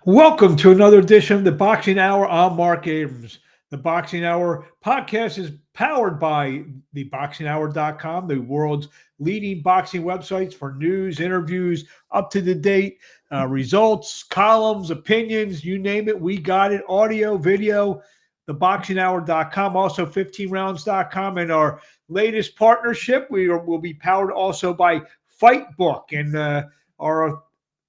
Welcome to another edition of the Boxing Hour. I'm Marc Abrams. The Boxing Hour podcast is powered by theboxinghour.com, the world's leading boxing websites for news, interviews, up to the date results, columns, opinions, you name it. We got it. Audio, video, theboxinghour.com, also 15rounds.com. And our latest partnership, will be powered also by Fightbook. And our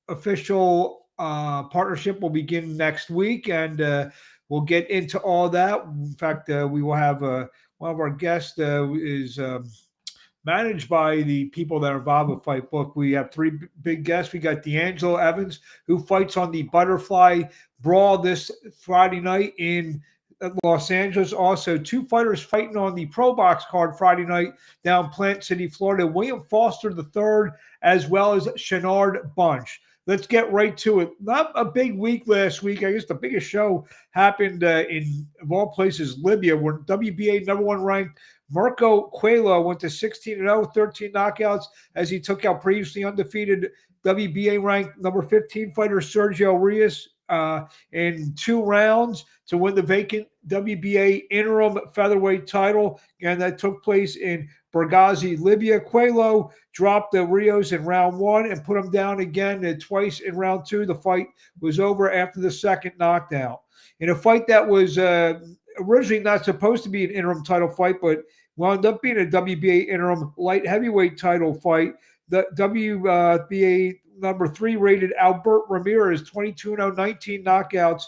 official partnership will begin next week, and we'll get into all that. In fact, we will have one of our guests is managed by the people that are involved with Fight Book. We have three big guests. We got DeAngelo Evans, who fights on the Butterfly Brawl this Friday night in Los Angeles. Also, two fighters fighting on the Pro Box card Friday night down Plant City, Florida. William Foster III, as well as Shinard Bunch. Let's get right to it. Not a big week last week. I guess the biggest show happened in, of all places, Libya, where WBA number one ranked Marco Coelho went to 16-0, 13 knockouts as he took out previously undefeated WBA ranked number 15 fighter Sergio Rios in 2 rounds to win the vacant WBA interim featherweight title. And that took place in Benghazi, Libya. Coelho dropped the Rios in round 1 and put him down again twice in round 2. The fight was over after the second knockdown. In a fight that was originally not supposed to be an interim title fight, but wound up being a WBA interim light heavyweight title fight. The WBA number 3 rated Albert Ramirez, 22-0, 19 knockouts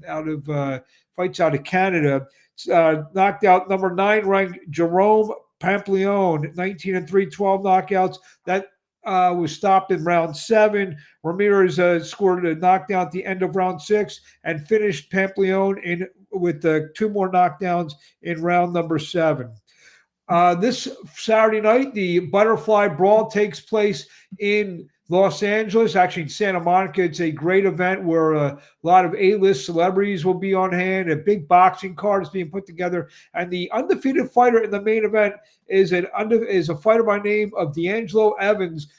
out of fights out of Canada. Knocked out number 9 ranked Jerome Pamplione, 19-3, 12 knockouts. That was stopped in round 7. Ramirez scored a knockdown at the end of round 6 and finished Pamplione with 2 more knockdowns in round number 7. This Saturday night, the Butterfly Brawl takes place in Los Angeles, actually in Santa Monica. It's a great event where a lot of A-list celebrities will be on hand. A big boxing card is being put together. And the undefeated fighter in the main event is a fighter by name of DeAngelo Evans.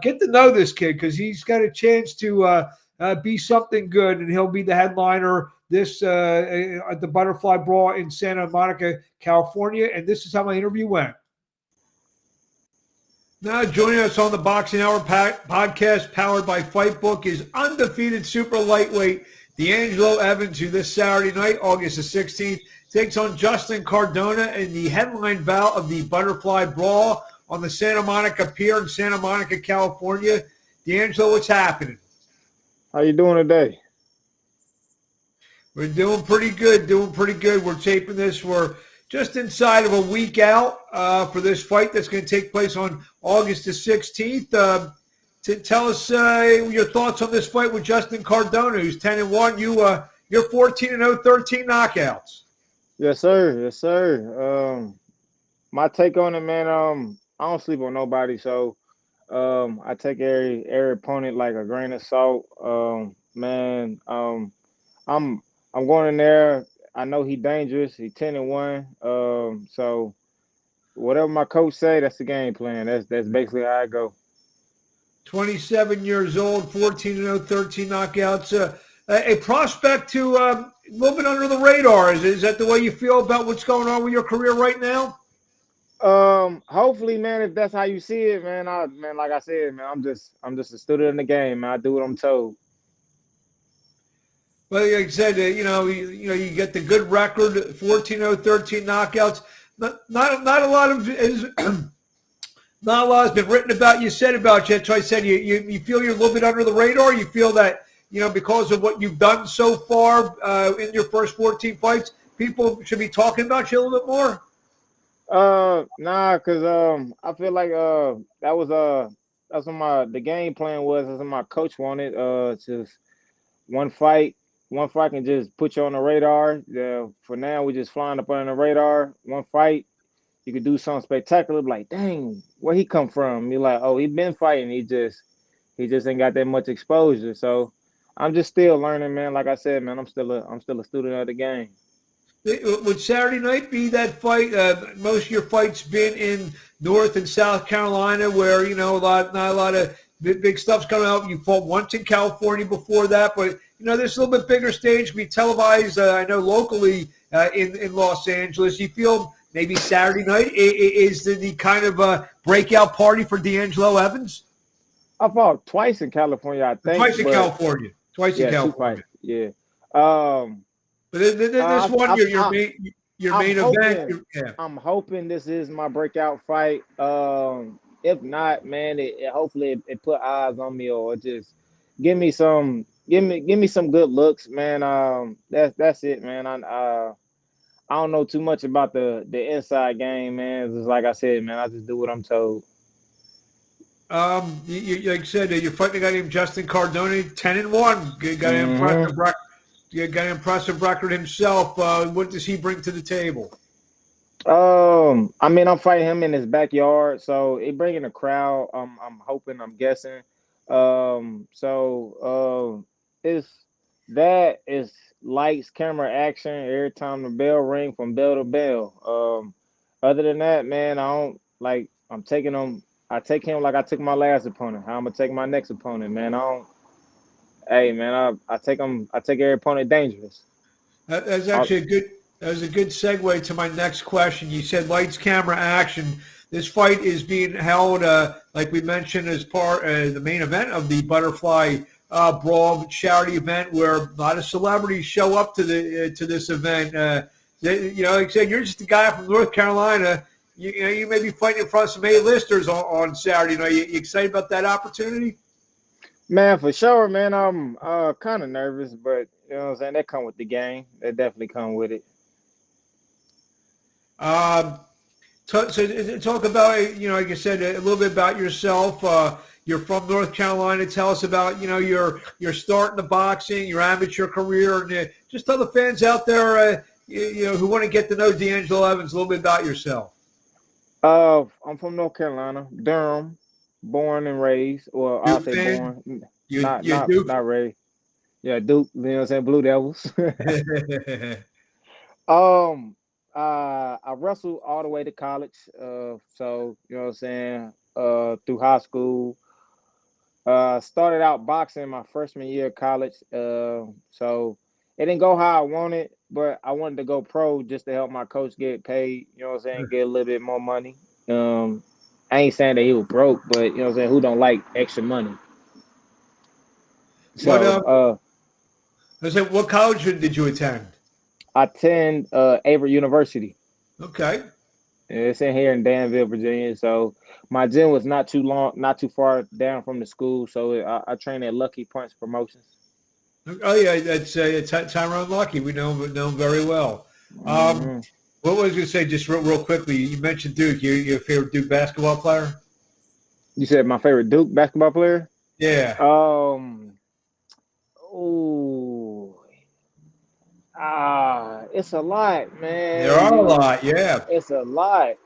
Get to know this kid because he's got a chance to be something good, and he'll be the headliner this at the Butterfly Brawl in Santa Monica, California. And this is how my interview went. Now joining us on the Boxing Hour podcast powered by Fightbook is undefeated super lightweight DeAngelo Evans, who this Saturday night, August the 16th, takes on Justin Cardona in the headline bout of the Butterfly Brawl on the Santa Monica Pier in Santa Monica, California. DeAngelo, what's happening? How you doing today? We're doing pretty good, We're taping this. We're just inside of a week out for this fight that's going to take place on August the 16th. Tell us your thoughts on this fight with Justin Cardona, who's 10-1. You're 14-0, 13 knockouts. Yes, sir. Yes, sir. My take on it, man, I don't sleep on nobody, so I take every opponent like a grain of salt. Man, I'm going in there. I know he's dangerous. He's 10-1. So whatever my coach say, that's the game plan. That's basically how I go. 27 years old, 14-0, 13 knockouts. A prospect to a little bit under the radar. Is that the way you feel about what's going on with your career right now? Hopefully, man, if that's how you see it, man, like I said, man, I'm just a student in the game, man. I do what I'm told. Well, like I said, you get the good record, 14-0, 13 knockouts. Not a lot of not a lot has been written about you, said about you. So I said you feel you're a little bit under the radar. You feel that because of what you've done so far in your first 14 fights, people should be talking about you a little bit more. Nah, cause I feel like that's what the game plan was. That's what my coach wanted. Just one fight can just put you on the radar. For now, we're just flying up on the radar. One fight, you could do something spectacular. Like, dang, where he come from? You're like, oh, he been fighting. He just ain't got that much exposure. So I'm just still learning, man. Like I said, man, I'm still a student of the game. Would Saturday night be that fight? Most of your fights been in North and South Carolina, where not a lot of big stuff's coming out. You fought once in California before that, but this is a little bit bigger stage. We televised, I know, locally in Los Angeles. You feel maybe Saturday night is the kind of breakout party for DeAngelo Evans? I fought twice in California, I think. Twice in California. Twice in California. 2 fights. Yeah. But this one, your main event. Yeah. I'm hoping this is my breakout fight. If not, man, hopefully it put eyes on me, or just give me some good looks, man. That's it, man. I don't know too much about the inside game, man. It's just like I said, man, I just do what I'm told. Like I said, you're fighting a guy named Justin Cardone, 10-1. Got an impressive record himself. What does he bring to the table? I mean, I'm fighting him in his backyard, so it bringing a crowd. I'm hoping, I'm guessing. It's lights, camera, action every time the bell ring from bell to bell. Other than that, man, I take him like I took my last opponent. How I'm gonna take my next opponent, man. I take every opponent dangerous. That's actually that was a good segue to my next question. You said lights, camera, action. This fight is being held, like we mentioned, as part the main event of the Butterfly Brawl charity event, where a lot of celebrities show up to this event. Like I said, you're just a guy from North Carolina. You may be fighting in front of some A-listers on Saturday night. You excited about that opportunity? Man, for sure, man. I'm kind of nervous, but you know what I'm saying, that come with the game. That definitely come with it. So talk about, like I said, a little bit about yourself. You're from North Carolina. Tell us about, your start in the boxing, your amateur career, and just tell the fans out there, who want to get to know DeAngelo Evans a little bit about yourself. I'm from North Carolina, Durham, born and raised. Well, I'll say born, not raised. Yeah, Duke. You know what I'm saying? Blue Devils. I wrestled all the way to college. So you know what I'm saying? Through high school. Started out boxing my freshman year of college. So it didn't go how I wanted, but I wanted to go pro just to help my coach get paid. You know what I'm saying? Get a little bit more money. I ain't saying that he was broke, but you know what I'm saying? Who don't like extra money? So, what college did you attend? I attend Avery University. Okay. It's in here in Danville, Virginia. So my gym was not too far down from the school. So I trained at Lucky Punch Promotions. Oh yeah, that's Tyrone Lucky. We know him very well. What was I going to say? Just real quickly, you mentioned Duke. Your favorite Duke basketball player? You said my favorite Duke basketball player? Yeah. It's a lot, man. There are a lot, yeah. It's a lot.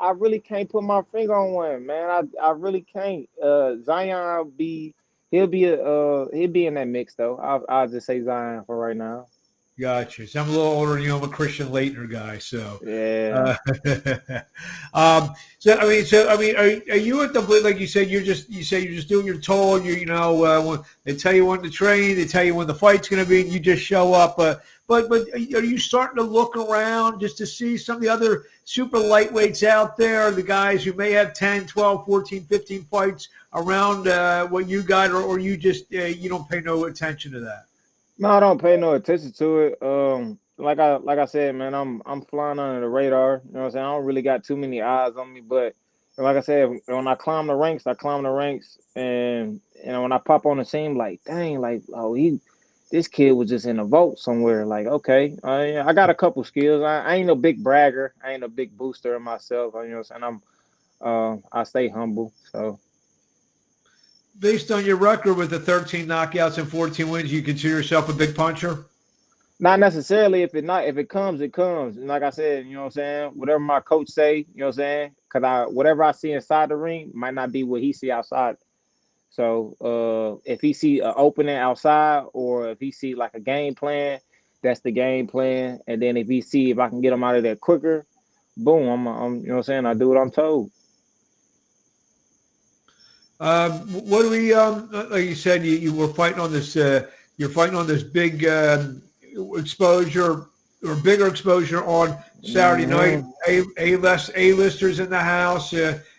I really can't put my finger on one, man. I really can't. Zion he'll be in that mix though. I'll just say Zion for right now. Gotcha. So I'm a little older than you. I'm a Christian Laettner guy, so yeah. Are you at the, like you said, you're just doing your toll. When they tell you when to train, they tell you when the fight's going to be, and you just show up. But are you starting to look around just to see some of the other super lightweights out there, the guys who may have 10, 12, 14, 15 fights around what you got, or you just you don't pay no attention to that? No, I don't pay no attention to it. Like I said, man, I'm flying under the radar. You know what I'm saying? I don't really got too many eyes on me, but like I said, when I climb the ranks, and when I pop on the scene, like, dang, like, this kid was just in a vote somewhere. Like, okay, I got a couple skills. I ain't no big bragger. I ain't a big booster of myself. You know what I'm saying? I stay humble. So. Based on your record with the 13 knockouts and 14 wins, you consider yourself a big puncher? Not necessarily. If it comes, it comes. And like I said, you know what I'm saying? Whatever my coach say, you know what I'm saying? Because whatever I see inside the ring might not be what he see outside. So if he see an opening outside, or if he see like a game plan, that's the game plan. And then if I can get him out of there quicker, boom, I'm you know what I'm saying? I do what I'm told. What do we? Like you said, you were fighting on this. You're fighting on this big exposure or bigger exposure on Saturday night. Hmm. A-listers in the house.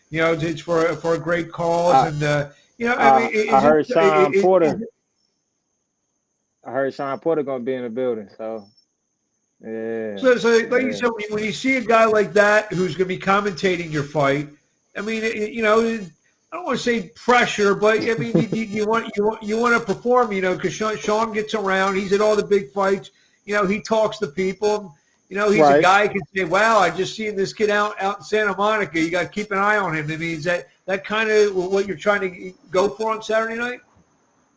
It's for a great cause, I and I mean, I is it? heard Sean Porter. Is I heard Sean Porter gonna be in the building. So yeah, so like you yeah. said, when you see a guy like that who's going to be commentating your fight, I mean, I don't want to say pressure, but I mean, you want to perform, because Sean gets around. He's at all the big fights. He talks to people. He's a Right. guy who can say, "Wow, I just seen this kid out in Santa Monica. You got to keep an eye on him." I mean, is that kind of what you're trying to go for on Saturday night?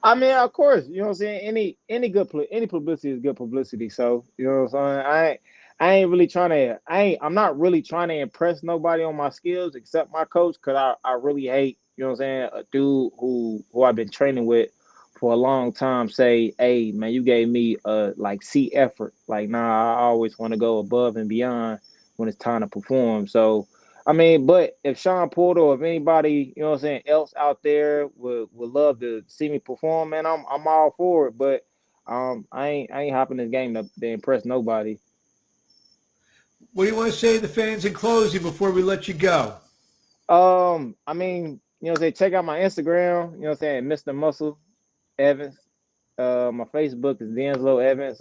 I mean, of course, you know what I'm saying. Any publicity is good publicity. So you know what I'm saying. I ain't really trying to. I'm not really trying to impress nobody on my skills except my coach, because I really hate, you know what I'm saying, a dude who I've been training with for a long time say, "Hey man, you gave me like C effort." Like, nah, I always want to go above and beyond when it's time to perform. So I mean, but if Sean Porter or if anybody, you know what I'm saying, else out there would love to see me perform, man, I'm all for it. But I ain't hopping this game to impress nobody. What do you want to say to the fans in closing before we let you go? I mean, you know what I'm saying, check out my Instagram, you know what I'm saying, Mr. Muscle Evans. My Facebook is DeAngelo Evans.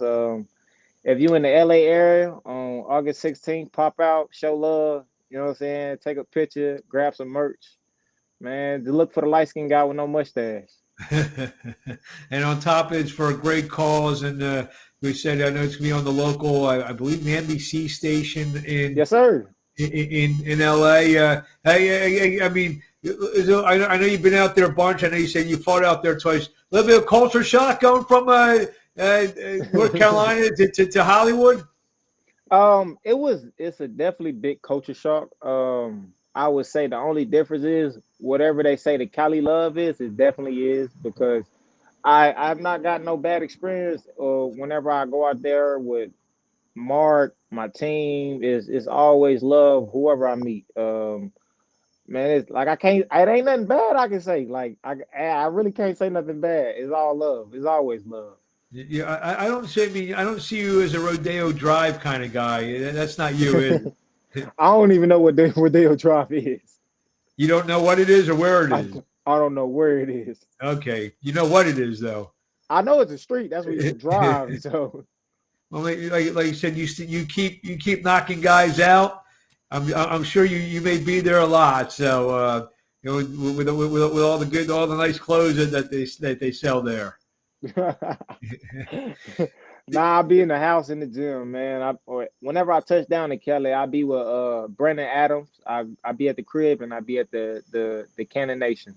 If you in the LA area on August 16th, pop out, show love, you know what I'm saying, take a picture, grab some merch. Man, to look for the light skinned guy with no mustache. And on top, it's for a great cause. And we said, I know it's going to be on the local, I believe, the NBC station in Yes, sir. in LA. I mean, I know you've been out there a bunch. I know you said you fought out there twice. A little bit of culture shock going from North Carolina to Hollywood. It's a definitely big culture shock. I would say the only difference is whatever they say the Cali love is, it definitely is, because I've not got no bad experience. Whenever I go out there with Marc, my team is always love whoever I meet. Man, it's like I can't. It ain't nothing bad I can say. Like I really can't say nothing bad. It's all love. It's always love. Yeah, I don't say. I mean, I don't see you as a Rodeo Drive kind of guy. That's not you, is it? I don't even know what Dale Drive is. You don't know what it is or where it I is. I don't know where it is. Okay, you know what it is though. I know it's a street. That's where you can drive. So Well, like you said, you keep knocking guys out. I'm sure you may be there a lot. So with all the nice clothes that they sell there. nah, I'll be in the house in the gym, man. Or whenever I touch down in Kelly, I'll be with Brandon Adams. I be at the crib and I be at the Cannon Nation.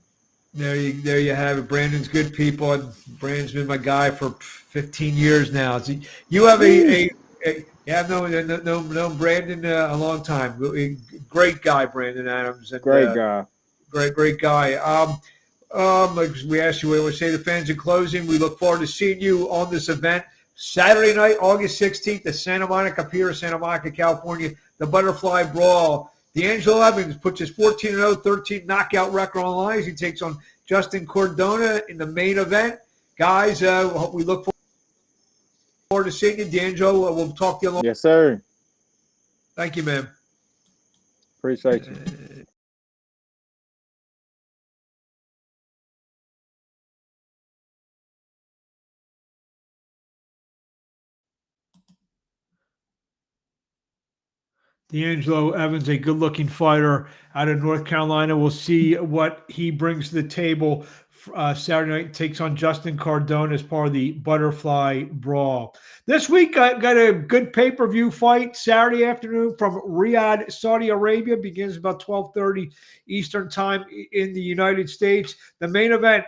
There you have it. Brandon's good people. And Brandon's been my guy for 15 years now. So you have yeah, I've known Brandon a long time. Great guy, Brandon Adams, and Great guy. great guy. Like we asked you what we say to fans in closing. We look forward to seeing you on this event Saturday night, August 16th, at Santa Monica Pier, Santa Monica, California. The Butterfly Brawl. DeAngelo Evans puts his 14-0, 13 knockout record on the line as he takes on Justin Cardona in the main event. Guys, we look forward to seeing you. DeAngelo, we'll talk to you along. Yes, sir. Thank you, man. Appreciate you. DeAngelo Evans, a good-looking fighter out of North Carolina. We'll see what he brings to the table. Saturday night takes on Justin Cardona as part of the Butterfly Brawl. This week, I got a good pay-per-view fight Saturday afternoon from Riyadh, Saudi Arabia. Begins about 12:30 Eastern time in the United States. The main event,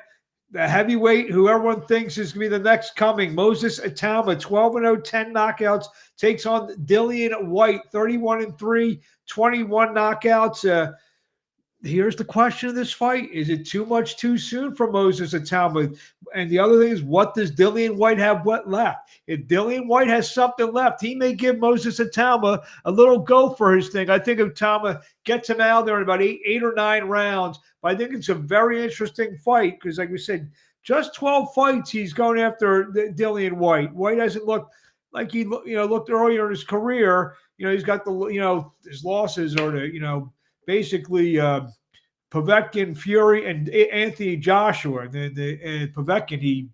the heavyweight who everyone thinks is going to be the next coming, Moses Itauma, 12-0, 10 knockouts, takes on Dillian Whyte, 31-3, 21 knockouts. Here's the question of this fight. Is it too much too soon for Moses Itauma? And the other thing is, what does Dillian Whyte have left? If Dillian Whyte has something left, he may give Moses Itauma a little go for his thing. I think Itauma gets him out there in about eight or 9 rounds. But I think it's a very interesting fight because, like we said, just 12 fights he's going after Dillian Whyte. Whyte hasn't looked like he looked earlier in his career. He's got his losses are basically Povetkin, Fury, and Anthony Joshua. The Povetkin,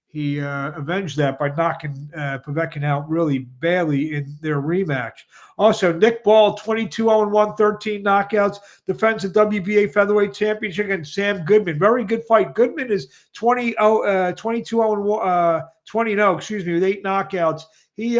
he avenged that by knocking Povetkin out really badly in their rematch. Also, Nick Ball, 22-1, 13 knockouts, defends the WBA featherweight championship against Sam Goodman. Very good fight. Goodman is 22-0, 20-0, with 8 knockouts. He's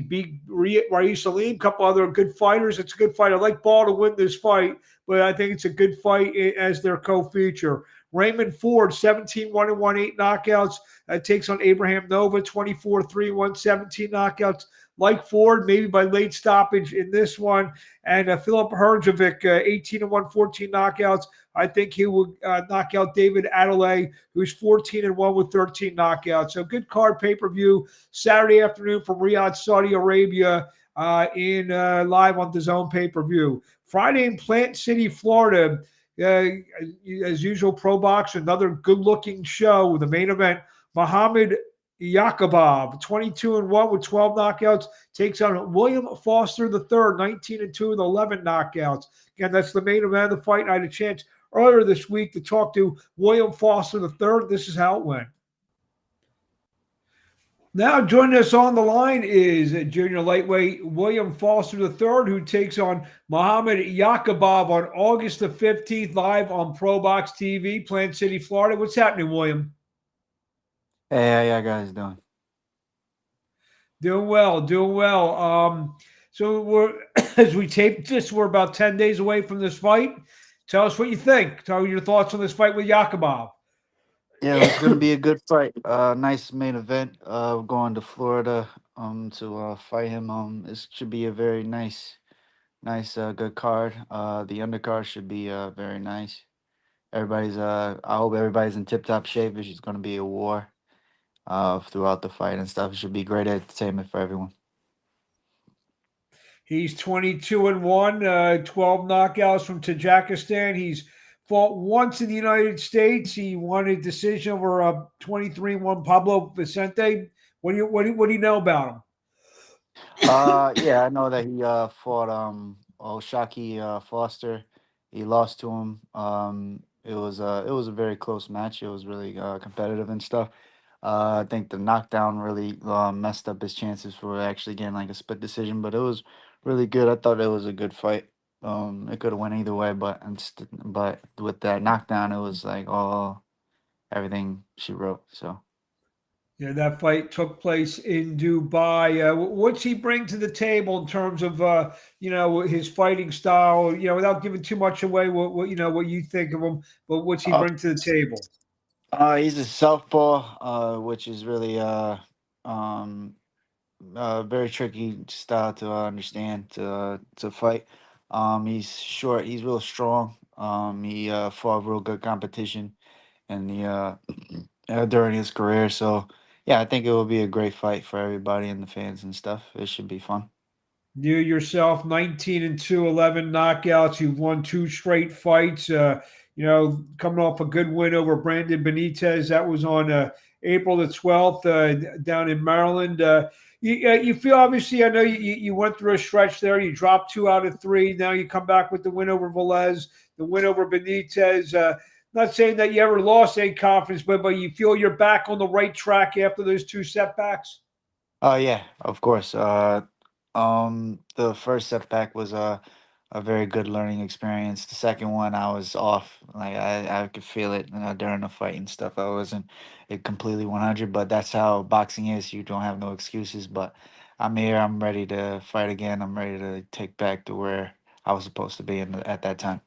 beat Raif Salim, a couple other good fighters. It's a good fight. I like Ball to win this fight, but I think it's a good fight as their co-feature. Raymond Ford, 17-1, 8 knockouts, takes on Abraham Nova, 24-3, 17 knockouts. Like Ford, maybe by late stoppage in this one. And Filip Hrgovic, 18-1, 14 knockouts. I think he will knock out David Adelaide, who's 14-1 with 13 knockouts. So good card pay-per-view Saturday afternoon from Riyadh, Saudi Arabia, in live on DAZN pay-per-view. Friday in Plant City, Florida. As usual, Pro Box, another good-looking show with the main event. Muhammad Yakubov, 22-1 with 12 knockouts, takes on William Foster III, 19-2 with 11 knockouts. Again, that's the main event of the fight. I had a chance earlier this week to talk to William Foster III. This is how it went. Now joining us on the line is junior lightweight William Foster III, who takes on Muhammad Yakubov on August the 15th, live on Pro Box TV, Plant City, Florida. What's happening, William? Hey, how y'all guys doing? Doing well. So as we tape this, we're about 10 days away from this fight. Tell us what you think. Tell me your thoughts on this fight with Yakubov. Yeah, it's gonna be a good fight. Nice main event. Going to Florida to fight him. This should be a very nice, good card. The undercard should be very nice. Everybody's I hope everybody's in tip top shape. It's just gonna be a war throughout the fight and stuff. It should be great entertainment for everyone. He's 22-1, 12 knockouts from Tajikistan. He's fought once in the United States. He won a decision over a 23-1 Pablo Vicente. What do you know about him? Yeah, I know that he fought Shaki Foster. He lost to him. It was a very close match. It was really competitive and stuff. I think the knockdown really messed up his chances for actually getting like a split decision, but it was really good. I thought it was a good fight. It could have went either way, but with that knockdown, it was like everything she wrote. So. Yeah, that fight took place in Dubai. What's he bring to the table in terms of his fighting style? Without giving too much away, what you think of him, but what's he bring to the table? He's a southpaw, which is really very tricky style to understand to fight. He's short. He's real strong. He fought real good competition in the during his career. So yeah, I think it will be a great fight for everybody and the fans and stuff. It should be fun. You yourself, 19-2, 11 knockouts. You've won 2 straight fights. Coming off a good win over Brandon Benitez. That was on April the 12th down in Maryland. You feel, obviously, I know you went through a stretch there. You dropped 2 out of 3. Now you come back with the win over Velez, the win over Benitez. Not saying that you ever lost any confidence, but you feel you're back on the right track after those 2 setbacks? Oh yeah, of course. The first setback was a very good learning experience. The second one, I was off. Like I could feel it during the fight and stuff. I wasn't completely 100, but that's how boxing is. You don't have no excuses. But I'm here. I'm ready to fight again. I'm ready to take back to where I was supposed to be at that time.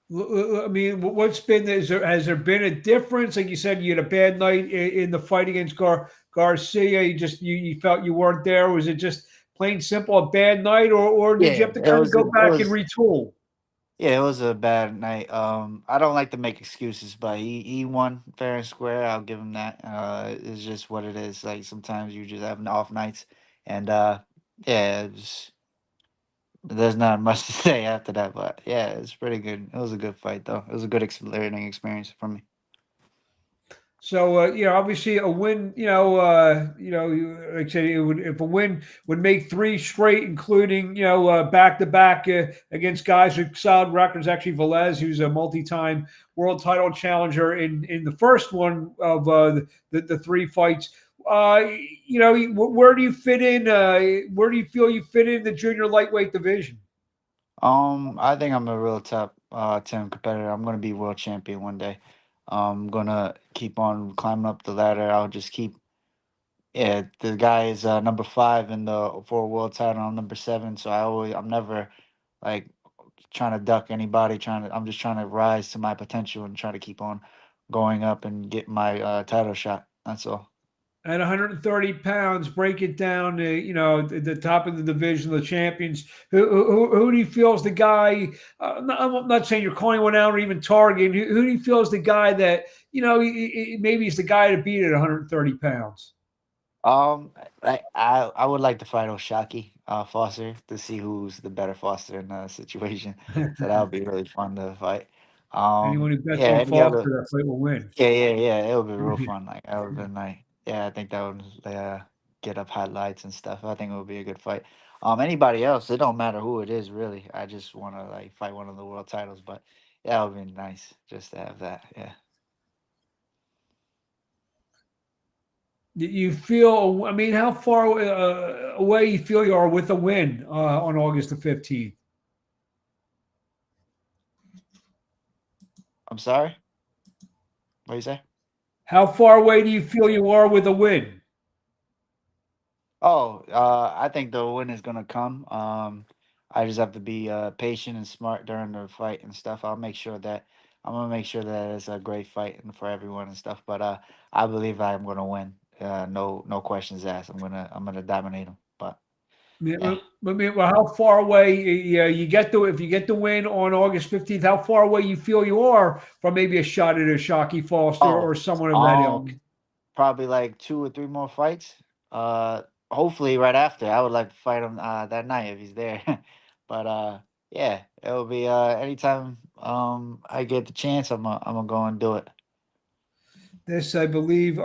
I mean, what's been has there been a difference? Like you said, you had a bad night in the fight against Garcia. You felt you weren't there. Was it just plain simple a bad night, or did you have to kind of go back and retool? Yeah, it was a bad night. I don't like to make excuses, but he won fair and square. I'll give him that. It's just what it is. Like sometimes you just have off nights, and yeah, there's not much to say after that. But yeah, it's pretty good. It was a good fight, though. It was a good learning experience for me. So obviously a win. Like I said, it would if a win would make three straight, including back to back against guys with solid records. Actually, Velez, who's a multi-time world title challenger in the first one of the three fights. Where do you fit in? Where do you feel you fit in the junior lightweight division? I think I'm a real top 10 competitor. I'm gonna be world champion one day. I'm gonna keep on climbing up the ladder. I'll just keep. Yeah, the guy is number 5 in the for a world title. I'm number 7, so I'm never like trying to duck anybody. I'm just trying to rise to my potential and try to keep on going up and get my title shot. That's all. At 130 pounds, break it down. The top of the division, the champions. Who do you feel is the guy? I'm not saying you're calling one out or even targeting. Who do you feel is the guy that maybe he's the guy to beat at 130 pounds? I would like to fight Oshaki Foster to see who's the better Foster in the situation. So that would be really fun to fight. Anyone who bets Yeah, on any Foster, other that fight will win. yeah, it would be real fun. Like that would have been like yeah, I think that would get up highlights and stuff. I think it would be a good fight. Anybody else, it don't matter who it is really. I just want to like fight one of the world titles, but yeah, it would be nice just to have that. Yeah. You feel? I mean, how far away you feel you are with a win on August the 15th? I'm sorry. What do you say? How far away do you feel you are with a win? Oh, I think the win is gonna come. I just have to be patient and smart during the fight and stuff. I'm gonna make sure that it's a great fight and for everyone and stuff. But I believe I'm gonna win. No questions asked. I'm gonna dominate them. But Yeah, yeah. well, how far away you get to if you get the win on August 15th? How far away you feel you are from maybe a shot at a Shockey Foster or Oh, someone of that ilk? um, probably like 2 or 3 more fights. Uh, Hopefully right after. I would like to fight him that night if he's there. But yeah, it'll be anytime I get the chance, I'm gonna go and do it. This, I believe,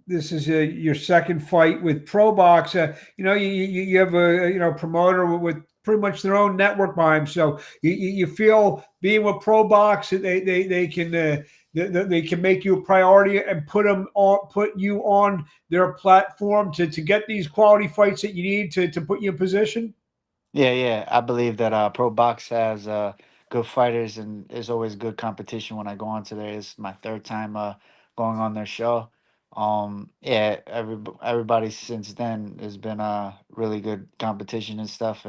this is your second fight with ProBox. You have a promoter with pretty much their own network behind them. So you feel being with ProBox, they can they can make you a priority and put you on their platform to get these quality fights that you need to put you in position. Yeah. I believe that Pro Box has good fighters, and there's always good competition when I go onto there. It's my third time going on their show. Yeah, everybody since then has been really good competition and stuff,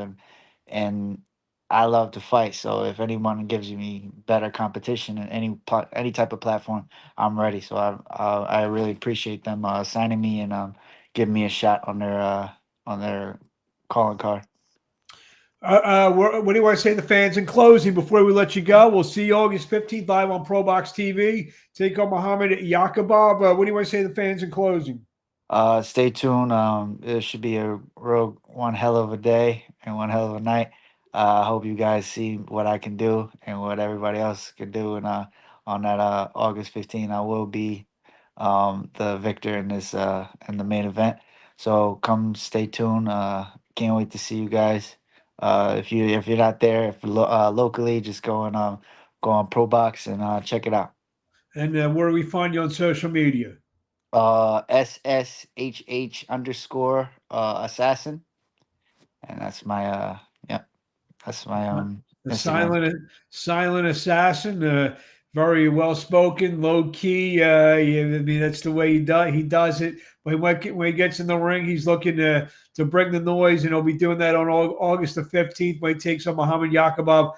and I love to fight. So if anyone gives me better competition in any type of platform, I'm ready. So I really appreciate them signing me and giving me a shot on their calling card. What do you want to say to the fans in closing before we let you go? We'll see you August 15th live on ProBox TV. Take on Muhammad Yakubov. What do you want to say to the fans in closing? Stay tuned. It should be a real one hell of a day and one hell of a night. I hope you guys see what I can do and what everybody else can do. And on that August 15th, I will be the victor in this in the main event. So come stay tuned. Can't wait to see you guys. If you're not there, if locally, just go on ProBox and check it out. And where do we find you on social media? SSHH underscore assassin, and that's my yeah, that's my The Instagram. silent assassin. Very well spoken, low key. I mean, that's the way he does it. When he gets in the ring, he's looking to bring the noise, and he'll be doing that on August the 15th when he takes on Muhammad Yakubov.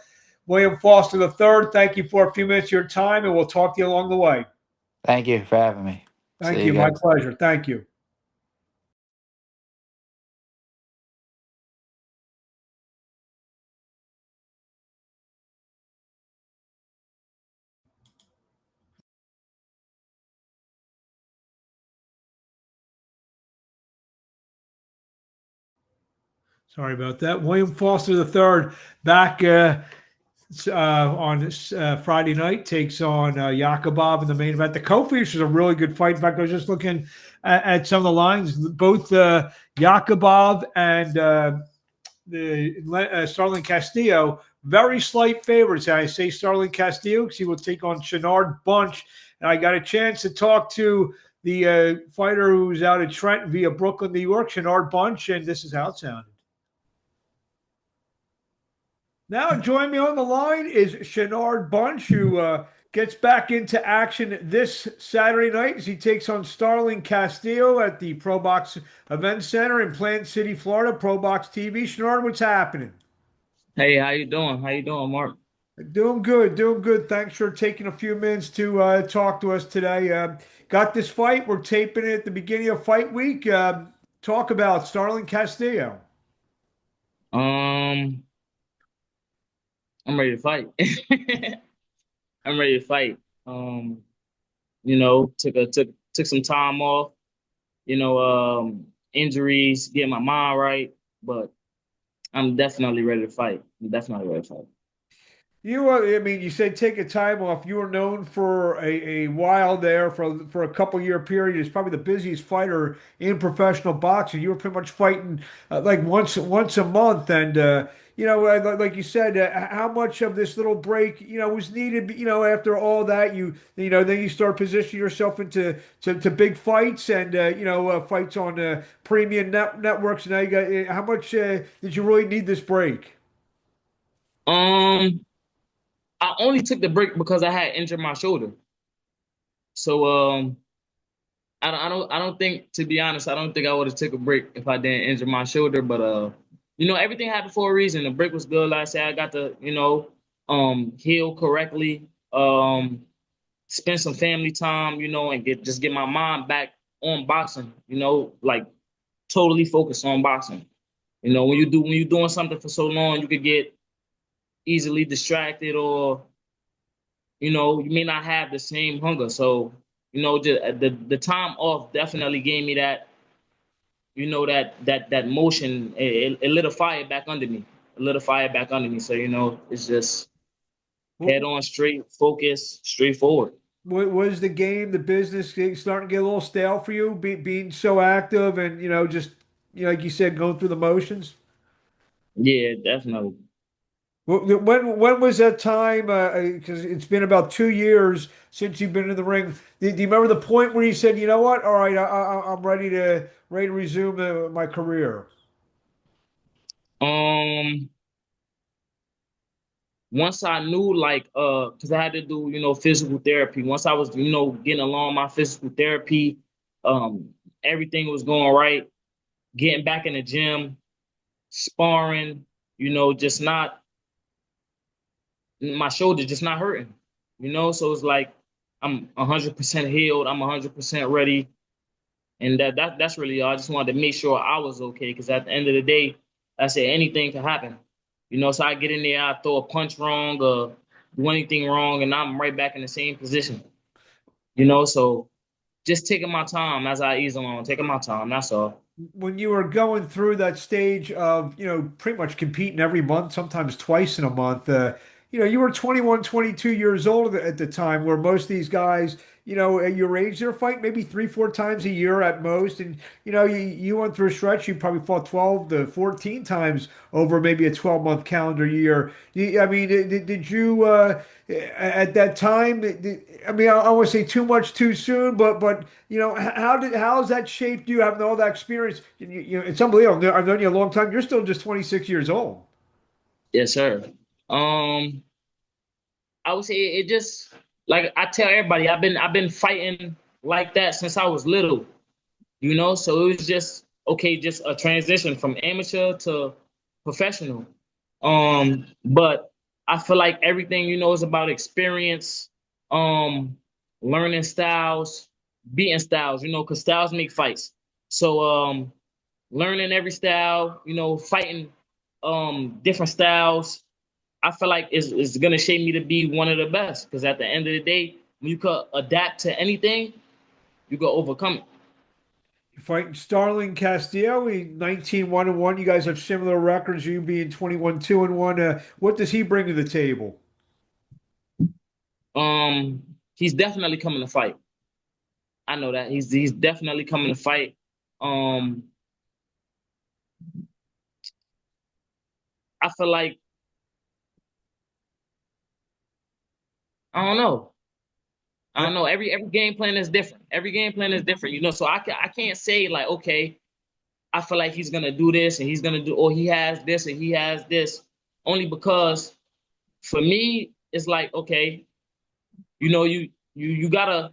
William Foster III, thank you for a few minutes of your time, and we'll talk to you along the way. Thank you for having me. Thank See you. you My guys. pleasure. Thank you. Sorry about that. William Foster III back on Friday night takes on Yakubov in the main event. The co-finish is a really good fight. In fact, I was just looking at some of the lines. Both Yakubov and Starling Castillo, very slight favorites. And I say Starling Castillo because he will take on Shinard Bunch. And I got a chance to talk to the fighter who's out at Trenton via Brooklyn, New York, Shinard Bunch, and this is how it sounded. Now, join me on the line is Shinard Bunch, who gets back into action this Saturday night as he takes on Starling Castillo at the Pro Box Event Center in Plant City, Florida. Pro Box TV. Shinard, what's happening? Hey, how you doing? How you doing, Marc? Doing good, doing good. Thanks for taking a few minutes to talk to us today. Got this fight. We're taping it at the beginning of fight week. Talk about Starling Castillo. I'm ready to fight. I'm ready to fight. You know, took some time off, injuries, get my mind right, but I'm definitely ready to fight. I'm definitely ready to fight. I mean, you say take a time off. You were known for a while there for a couple year period as probably the busiest fighter in professional boxing. You were pretty much fighting like once a month, and like you said, how much of this little break was needed? After all that, then you start positioning yourself into to big fights and fights on premium networks. Now you got how much did you really need this break? I only took the break because I had injured my shoulder. So I don't think, to be honest, I don't think I would have took a break if I didn't injure my shoulder. But everything happened for a reason. The break was good. Like I said, I got to heal correctly, spend some family time, and get my mind back on boxing. Like totally focused on boxing. When you're doing something for so long, you could get easily distracted, or you may not have the same hunger. So just the time off definitely gave me that that motion. It lit a fire back under me. So it's just head on, straight focus, straightforward. Was the game, the business starting to get a little stale for you, being so active and just like you said, going through the motions? Yeah, definitely. When was that time? Because it's been about 2 years since you've been in the ring. Do you remember the point where you said, "You know what? All right, I'm ready to resume my career"? Um, Once I knew, like, because I had to do, physical therapy. Once I was, getting along my physical therapy, um, everything was going right. Getting back in the gym, sparring, just not my shoulder just not hurting. So it's like I'm 100% healed. I'm 100% ready, and that's really all. I just wanted to make sure I was okay, because at the end of the day, I said anything can happen. So I get in there, I throw a punch wrong or do anything wrong, and I'm right back in the same position. So just taking my time as I ease along, taking my time. That's all. When you were going through that stage of, pretty much competing every month, sometimes twice in a month, you were 21, 22 years old at the time, where most of these guys, at your age, they're fighting maybe 3, 4 times a year at most. And, you went through a stretch, you probably fought 12 to 14 times over maybe a 12-month calendar year. I mean, did you, at that time, I mean, I don't want to say too much too soon, but how has that shaped you having all that experience? It's unbelievable. I've known you a long time. You're still just 26 years old. Yes, sir. Um, I would say it just, like I tell everybody, I've been fighting like that since I was little. So it was just okay, just a transition from amateur to professional. But I feel like everything, is about experience, um, learning styles, beating styles, because styles make fights. So learning every style, fighting different styles, I feel like is gonna shape me to be one of the best. Because at the end of the day, when you could adapt to anything, you could overcome it. Fighting Starling Castillo, 19-1-1. You guys have similar records, you being 21-2-1. What does he bring to the table? He's definitely coming to fight. I know that he's definitely coming to fight. I feel like I don't know. I don't know. Every game plan is different. Every game plan is different, you know. So I can't say like, okay, I feel like he's gonna do this and he's gonna do, or he has this and he has this, only because for me it's like, okay, you know, you gotta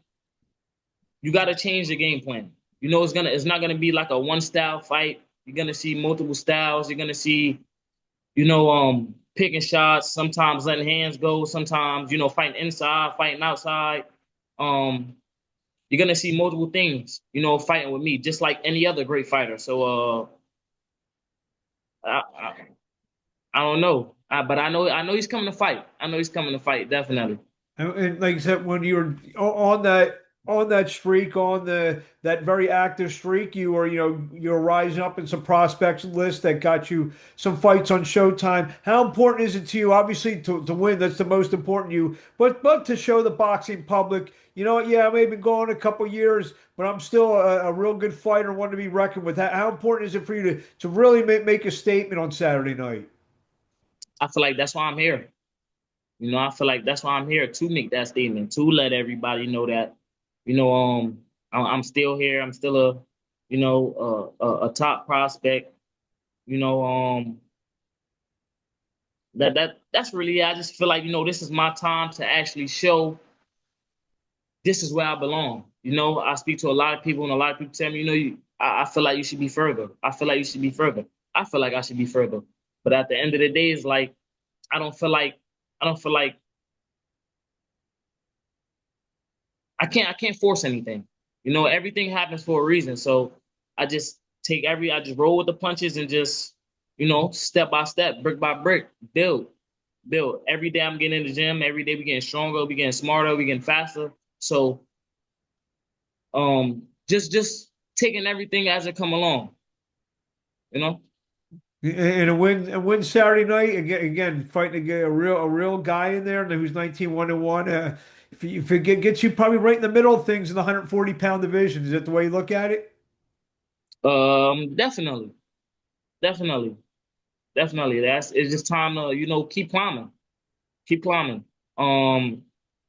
change the game plan. You know, it's not gonna be like a one style fight. You're gonna see multiple styles. You're gonna see, you know, picking shots, sometimes letting hands go, sometimes, you know, fighting inside, fighting outside. You're gonna see multiple things, you know, fighting with me, just like any other great fighter. So I don't know. But I know he's coming to fight. I know he's coming to fight, definitely. And like I said, when you were on that streak, on that very active streak, you were you're rising up in some prospects list that got you some fights on Showtime. How important is it to you? Obviously, to win, that's the most important to you. But to show the boxing public, you know what? Yeah, I may have been gone a couple years, but I'm still a real good fighter, one to be reckoned with. How important is it for you to really make a statement on Saturday night? I feel like that's why I'm here. You know, I feel like that's why I'm here, to make that statement, to let everybody know that, you know, I'm still here. I'm still you know, a top prospect. You know, that's really it. I just feel like, you know, this is my time to actually show this is where I belong. You know, I speak to a lot of people, and a lot of people tell me, you know, I feel like you should be further. I feel like you should be further. I feel like I should be further. But at the end of the day, it's like I don't feel like I don't feel like I can't force anything. You know, everything happens for a reason. So I just I just roll with the punches and just, you know, step by step, brick by brick, build. Build. Every day I'm getting in the gym, every day we getting stronger, we getting smarter, we getting faster. So just taking everything as it come along, you know. And a win Saturday night again fighting a real guy in there who's 19-1-1. If it gets you probably right in the middle of things in the 140-pound division, is that the way you look at it? Definitely, definitely, definitely. It's just time to, you know, keep climbing, keep climbing. Um,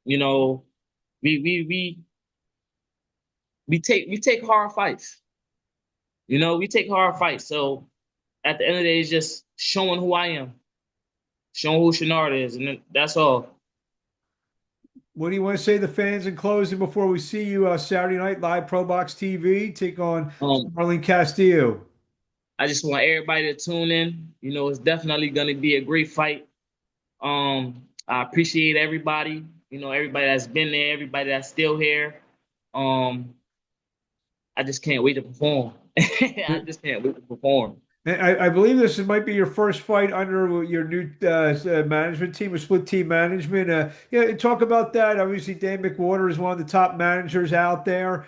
you know, we we we we take hard fights. You know, we take hard fights. So at the end of the day, it's just showing who I am, showing who Shinard is, and that's all. What do you want to say to the fans in closing before we see you Saturday night live Pro Box TV take on Um, Starling Castillo? I just want everybody to tune in. You know, it's definitely going to be a great fight. I appreciate everybody. You know, everybody that's been there, everybody that's still here. Um, I just can't wait to perform. I just can't wait to perform. I believe this might be your first fight under your new management team, a split team management. Yeah, talk about that. Obviously, Dan McWhorter is one of the top managers out there.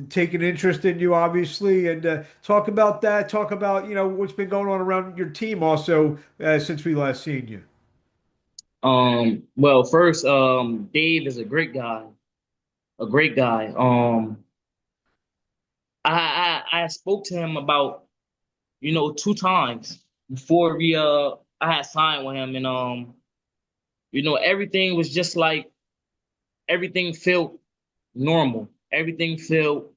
Taking interest in you, obviously, and talk about that. Talk about what's been going on around your team also since we last seen you. Well, first, Dave is a great guy, a great guy. I spoke to him about, you know, 2 times before I had signed with him, and you know, everything was just like everything felt normal. Everything felt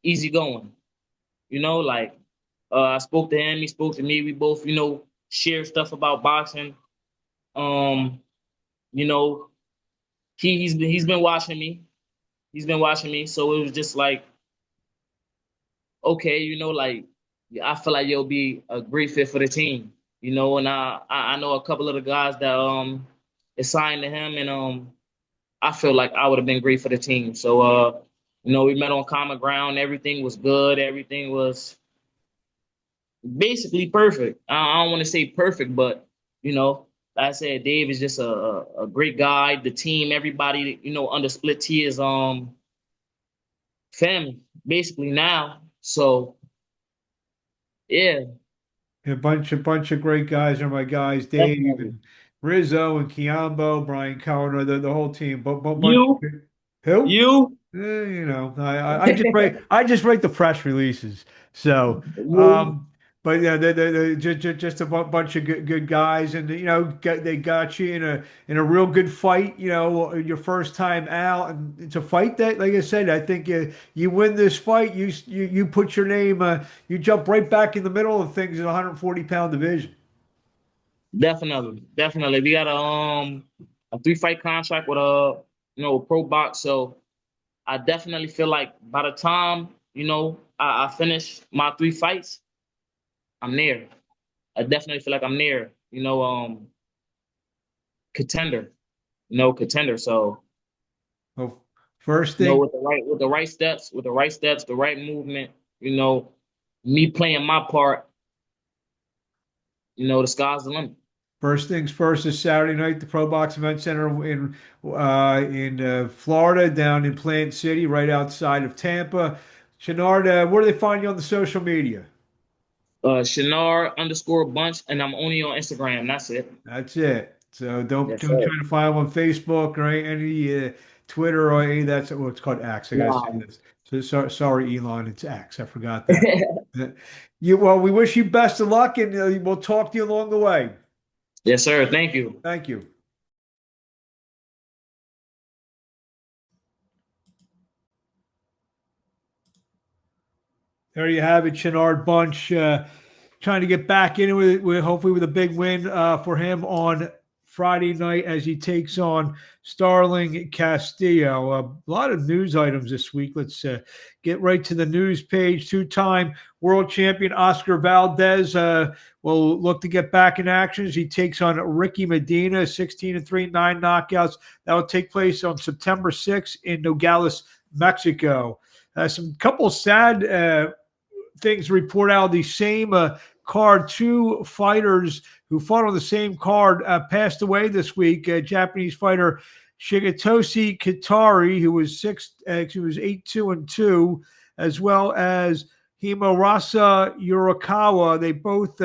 easy going. You know, like I spoke to him, he spoke to me. We both, you know, shared stuff about boxing. Um, you know, he's been watching me. He's been watching me, so it was just like, okay, you know, like I feel like you'll be a great fit for the team. You know, and I know a couple of the guys that is signed to him, and I feel like I would have been great for the team. So you know, we met on common ground. Everything was good. Everything was basically perfect. I don't want to say perfect, but you know, like I said, Dave is just a great guy. The team, everybody, you know, under Split T is family basically now. So yeah, A bunch of great guys are my guys, Dave definitely. and Rizzo and Kiambo, Brian Cohen, the whole team. But bunch You, of, who? you, You know, I just write the press releases. So, you. but yeah, they just a bunch of good guys, and you know, they got you in a real good fight. You know, your first time out, and it's a fight that, like I said, I think you win this fight, you put your name, you jump right back in the middle of things in a 140-pound division. Definitely, definitely. We got a 3-fight contract with a pro box. So I definitely feel like by the time I finish my 3 fights, I'm there. I definitely feel like I'm there. Contender. Contender. So Well, first thing. with the right steps, the right movement. Me playing my part. The sky's the limit. First things first is Saturday night, the Pro Box Event Center in Florida, down in Plant City, right outside of Tampa. Shinard, where do they find you on the social media? Shinard_Bunch, and I'm only on Instagram. That's it. That's it. So don't Yes, try sir. to find them on Facebook or any Twitter or any of that. Well, it's called X. I gotta say Nah. this. So sorry, Elon. It's X. I forgot that. Well, we wish you best of luck, and we'll talk to you along the way. Yes, sir. Thank you. Thank you. There you have it, Shinard Bunch, trying to get back into it with hopefully with a big win for him on Friday night as he takes on Starling Castillo. A lot of news items this week. Let's get right to the news page. Two-time world champion Oscar Valdez will look to get back in action as he takes on Ricky Medina, 16-3, 9 knockouts. That will take place on September 6th in Nogales, Mexico. Some couple sad things to report out of the same card. Two fighters who fought on the same card passed away this week. Japanese fighter Shigetoshi Kitari, who was 8-2-2, as well as Himurasa Yurikawa. They both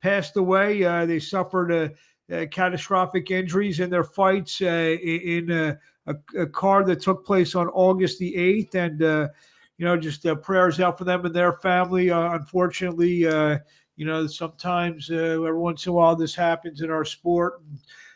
passed away. They suffered catastrophic injuries in their fights in a card that took place on August the 8th. And just prayers out for them and their family. Unfortunately, sometimes every once in a while this happens in our sport.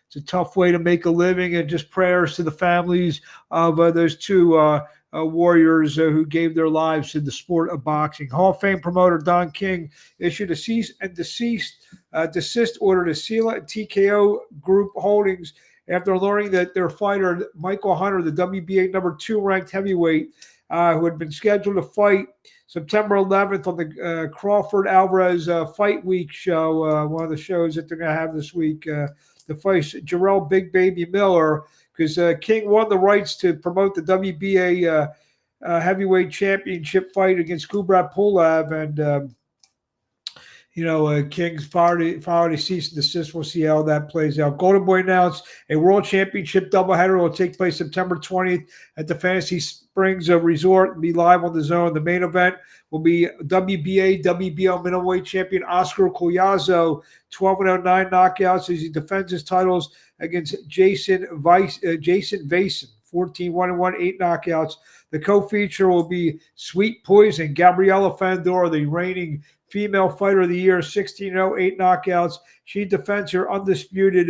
It's a tough way to make a living, and just prayers to the families of those two warriors who gave their lives to the sport of boxing. Hall of Fame promoter Don King issued a cease and desist order to Sela and TKO Group Holdings after learning that their fighter, Michael Hunter, the WBA number 2 ranked heavyweight, who had been scheduled to fight September 11th on the Crawford Alvarez Fight Week show, one of the shows that they're going to have this week, to fight Jarrell Big Baby Miller, because King won the rights to promote the WBA heavyweight championship fight against Kubrat Pulev, and King's filed a cease and desist. We'll see how that plays out. Golden Boy announced a World Championship doubleheader will take place September 20th at the Fantasy Springs Resort and be live on the Zone. The main event will be WBA, WBO middleweight champion Oscar Collazo, 12-9 knockouts as he defends his titles against Jason Vason, 14-1-1, 8 knockouts. The co-feature will be Sweet Poison, Gabriela Fandor, the reigning female fighter of the year, 16-0, 8 knockouts. She defends her undisputed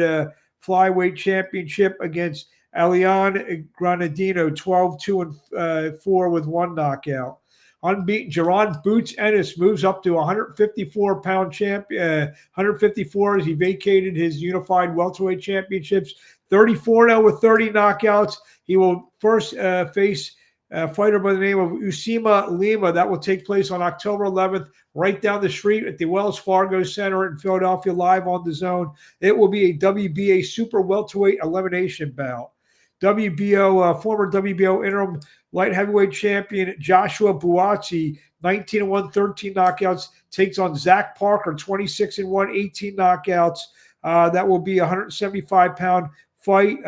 flyweight championship against Eliane Granadino, 12-2-4 with 1 knockout. Unbeaten Jerron Boots Ennis moves up to 154-pound champion, 154 as he vacated his unified welterweight championships, 34-0 with 30 knockouts. He will first face a fighter by the name of Usima Lima. That will take place on October 11th, right down the street at the Wells Fargo Center in Philadelphia, live on the Zone. It will be a WBA super welterweight elimination bout. Former WBO interim light heavyweight champion Joshua Buatsi, 19-1, 13 knockouts, takes on Zach Parker, 26-1, 18 knockouts. That will be a 175-pound fight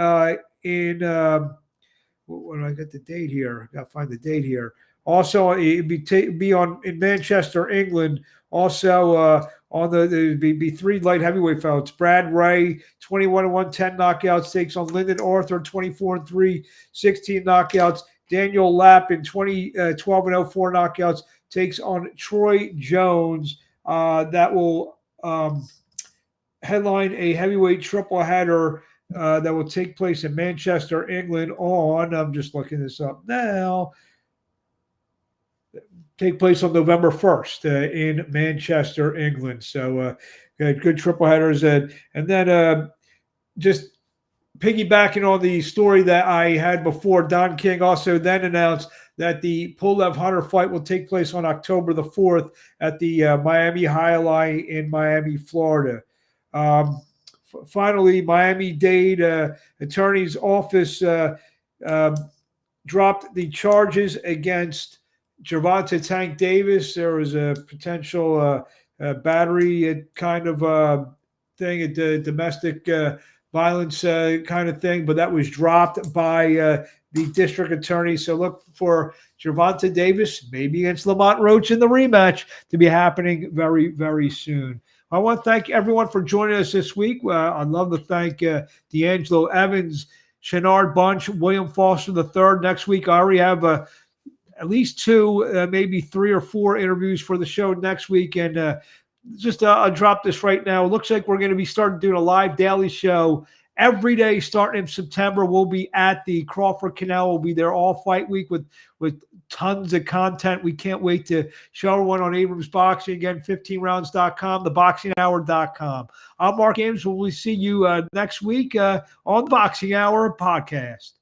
in when I get the date here, I got to find the date here. Also, it'd be on in Manchester, England. Also on there'd be 3 light heavyweight fights. Brad Ray, 21-1, 10 knockouts, takes on Lyndon Arthur, 24-3, 16 knockouts. Daniel Lapp in 12-0, 4 knockouts, takes on Troy Jones. That will headline a heavyweight triple header that will take place in Manchester, England on, I'm just looking this up now, take place on November 1st in Manchester, England. So good triple headers. And then just piggybacking on the story that I had before, Don King also then announced that the Pulev Hunter fight will take place on October the 4th at the Miami High Line in Miami, Florida. Finally, Miami-Dade Attorney's Office dropped the charges against Gervonta Tank Davis. There was a potential battery kind of thing, a domestic violence kind of thing, but that was dropped by the district attorney. So look for Gervonta Davis, maybe against Lamont Roach in the rematch, to be happening very, very soon. I want to thank everyone for joining us this week. I'd love to thank DeAngelo Evans, Shinard Bunch, William Foster III. Next week, I already have at least 2, maybe 3 or 4 interviews for the show next week. And I'll drop this right now. It looks like we're going to be starting doing a live daily show every day starting in September. We'll be at the Crawford Canal. We'll be there all fight week with tons of content. We can't wait to show everyone on Abrams Boxing. Again, 15rounds.com, theboxinghour.com. I'm Marc Abrams. We'll see you next week on the Boxing Hour podcast.